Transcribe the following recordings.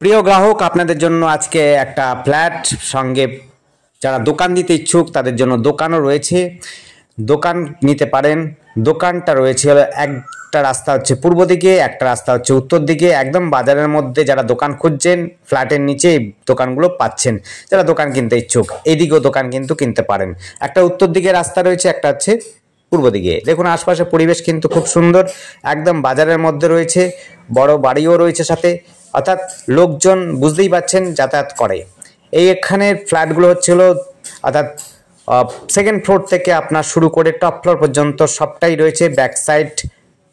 প্রিয় গ্রাহক, আপনাদের জন্য আজকে একটা ফ্ল্যাট সঙ্গে যারা দোকান দিতে ইচ্ছুক তাদের জন্য দোকানও রয়েছে। দোকান নিতে পারেন। দোকানটা রয়েছে হলো একটা রাস্তা হচ্ছে পূর্ব দিকে, একটা রাস্তা হচ্ছে উত্তর দিকে। একদম বাজারের মধ্যে যারা দোকান খুঁজছেন ফ্ল্যাটের নিচে এই দোকানগুলো পাচ্ছেন। যারা দোকান কিনতে ইচ্ছুক এইদিকেও দোকান কিন্তু কিনতে পারেন। একটা উত্তর দিকে রাস্তা রয়েছে, একটা হচ্ছে পূর্ব দিকে। দেখুন আশপাশের পরিবেশ কিন্তু খুব সুন্দর, একদম বাজারের মধ্যে রয়েছে, বড় বাড়িও রয়েছে সাথে, অর্থাৎ লোকজন বুঝতেই পাচ্ছেন যাতায়াত করে। এখানের ফ্ল্যাটগুলো হচ্ছিল অর্থাৎ সেকেন্ড ফ্লোর থেকে আপনার শুরু করে টপ ফ্লোর পর্যন্ত সবটাই রয়েছে। ব্যাক সাইড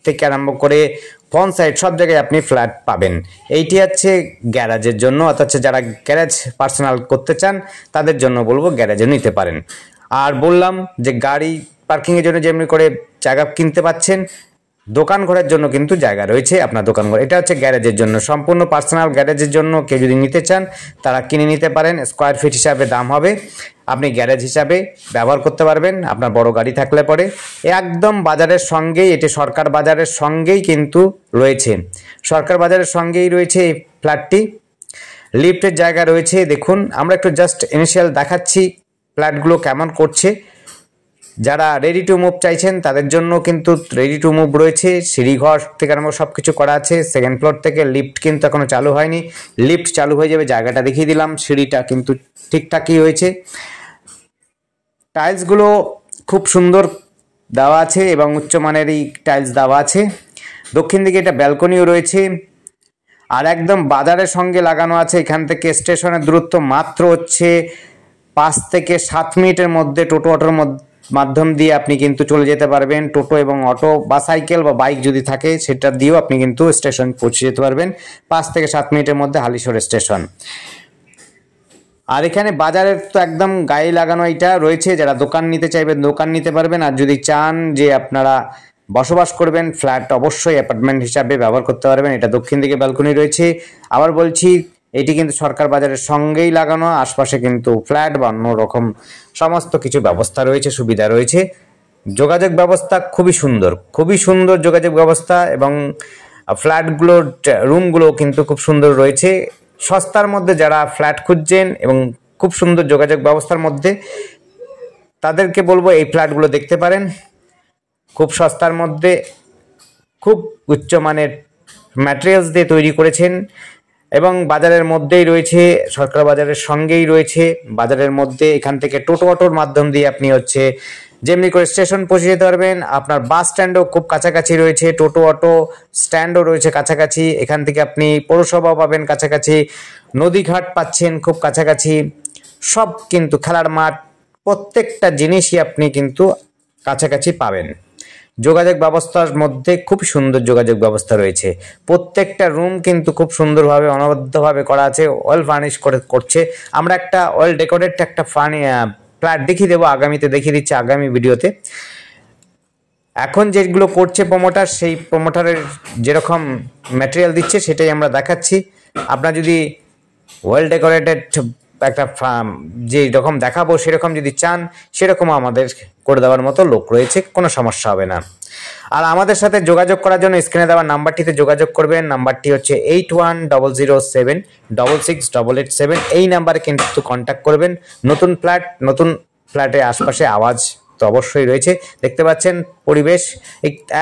থেকে আরম্ভ করে ফ্রন্ট সাইড সব জায়গায় আপনি ফ্ল্যাট পাবেন। এইটি হচ্ছে গ্যারাজের জন্য, অর্থাৎ যারা গ্যারাজ পার্সোনাল করতে চান তাদের জন্য বলবো গ্যারাজে নিতে পারেন। আর বললাম যে গাড়ি পার্কিংয়ের জন্য যেমনি করে জায়গা কিনতে পাচ্ছেন, দোকান ঘরের জন্য কিন্তু জায়গা রয়েছে আপনার দোকান ঘর। এটা হচ্ছে গ্যারেজের জন্য, সম্পূর্ণ পার্সোনাল গ্যারেজের জন্য কেউ যদি নিতে চান তারা কিনে নিতে পারেন। স্কোয়ার ফিট হিসাবে দাম হবে, আপনি গ্যারেজ হিসাবে ব্যবহার করতে পারবেন আপনার বড় গাড়ি থাকলে পরে। একদম বাজারের সঙ্গেই, এটি সরকার বাজারের সঙ্গেই কিন্তু রয়েছে, সরকার বাজারের সঙ্গেই রয়েছে এই ফ্ল্যাটটি। লিফটের জায়গা রয়েছে। দেখুন আমরা একটু জাস্ট ইনিশিয়াল দেখাচ্ছি ফ্ল্যাটগুলো কেমন করছে। যারা রেডি টু মুভ চাইছেন তাদের জন্য কিন্তু রেডি টু মুভ রয়েছে। সিঁড়িঘর থেকে আরম্ভ সব কিছু করা আছে। সেকেন্ড ফ্লোর থেকে লিফট কিন্তু এখনো চালু হয়নি, লিফট চালু হয়ে যাবে। জায়গাটা দেখিয়ে দিলাম, সিঁড়িটা কিন্তু ঠিকঠাকই হয়েছে। টাইলসগুলো খুব সুন্দর দেওয়া আছে এবং উচ্চমানেরই টাইলস দেওয়া আছে। দক্ষিণ দিকে এটা ব্যালকনিও রয়েছে আর একদম বাজারের সঙ্গে লাগানো আছে। এখান থেকে স্টেশনের দূরত্ব মাত্র হচ্ছে 5 থেকে 7 মিনিটের মধ্যে। টোটো অটোর মাধ্যম দিয়ে আপনি কিন্তু চলে যেতে পারবেন। টোটো এবং অটো বা সাইকেল বা বাইক যদি থাকে সেটা দিয়েও আপনি কিন্তু স্টেশন পৌঁছে যেতে পারবেন 5 থেকে 7 মিনিটের মধ্যে। হালিশহর স্টেশন। আর এখানে বাজারের তো একদম গায়ে লাগানো এটা রয়েছে। যারা দোকান নিতে চাইবেন দোকান নিতে পারবেন, আর যদি চান যে আপনারা বসবাস করবেন ফ্ল্যাট অবশ্যই অ্যাপার্টমেন্ট হিসাবে ব্যবহার করতে পারবেন। এটা দক্ষিণ দিকে ব্যালকনি রয়েছে। আবার বলছি এটি কিন্তু সরকার বাজারের সঙ্গেই লাগানো। আশপাশে কিন্তু ফ্ল্যাট বা অন্য রকম সমস্ত কিছু ব্যবস্থা রয়েছে, সুবিধা রয়েছে। যোগাযোগ ব্যবস্থা খুবই সুন্দর, খুবই সুন্দর যোগাযোগ ব্যবস্থা। এবং ফ্ল্যাটগুলোর রুমগুলো কিন্তু খুব সুন্দর রয়েছে। সস্তার মধ্যে যারা ফ্ল্যাট খুঁজছেন এবং খুব সুন্দর যোগাযোগ ব্যবস্থার মধ্যে, তাদেরকে বলবো এই ফ্ল্যাটগুলো দেখতে পারেন। খুব সস্তার মধ্যে, খুব উচ্চমানের ম্যাটেরিয়ালস দিয়ে তৈরি করেছেন এবং বাজারের মধ্যেই রয়েছে, সরকার বাজারের সঙ্গেই রয়েছে। বাজারের মধ্যে এখান থেকে টোটো অটোর মাধ্যম দিয়ে আপনি হচ্ছে যেমনি করে স্টেশন পৌঁছে যেতে পারবেন। আপনার বাস স্ট্যান্ডও খুব কাছাকাছি রয়েছে, টোটো অটো স্ট্যান্ডও রয়েছে কাছাকাছি। এখান থেকে আপনি পৌরসভাও পাবেন কাছাকাছি, নদীঘাট পাচ্ছেন খুব কাছাকাছি। সব কিন্তু খেলার মাঠ, প্রত্যেকটা জিনিসই আপনি কিন্তু কাছাকাছি পাবেন। যোগাযোগ ব্যবস্থার মধ্যে খুব সুন্দর যোগাযোগ ব্যবস্থা রয়েছে। প্রত্যেকটা রুম কিন্তু খুব সুন্দরভাবে অনবদ্যভাবে করা আছে, ওয়েল ফার্নিশ করছে। আমরা একটা ওয়েল ডেকোরেট একটা ফ্ল্যাট দেখিয়ে দেবো, আগামীতে দেখিয়ে দিচ্ছি আগামী ভিডিওতে। এখন যেগুলো করছে প্রমোটার, সেই প্রমোটারের যেরকম ম্যাটেরিয়াল দিচ্ছে সেটাই আমরা দেখাচ্ছি। আপনার যদি ওয়েল ডেকোরেটেড একটা যে রকম দেখাবো সেরকম যদি চান, সেরকম আমাদের করে দেওয়ার মতো লোক রয়েছে, কোনো সমস্যা হবে না। আর আমাদের সাথে যোগাযোগ করার জন্য স্ক্রিনে দেওয়া নাম্বারটিতে যোগাযোগ করবেন। নাম্বারটি হচ্ছে 8100766887। এই নাম্বারে কিন্তু কন্ট্যাক্ট করবেন। নতুন ফ্ল্যাটের আশপাশে আওয়াজ তো অবশ্যই রয়েছে। দেখতে পাচ্ছেন পরিবেশ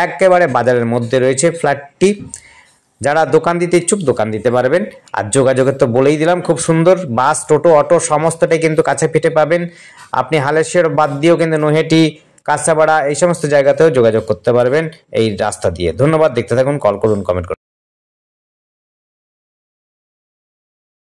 একেবারে বাজারের মধ্যে রয়েছে ফ্ল্যাটটি। যারা দোকান দিতে ইচ্ছুক দোকান দিতে পারবেন। আর যোগাযোগের তো বলেই দিলাম, খুব সুন্দর। বাস, টোটো, অটো সমস্তটাই কিন্তু কাছে পিঠে পাবেন। আপনি হালেশ্বর বাদ দিয়েও কিন্তু নৈহাটি, কাঁচাপাড়া এই সমস্ত জায়গাতেও যোগাযোগ করতে পারবেন এই রাস্তা দিয়ে। ধন্যবাদ। দেখতে থাকুন, কল করুন, কমেন্ট করুন।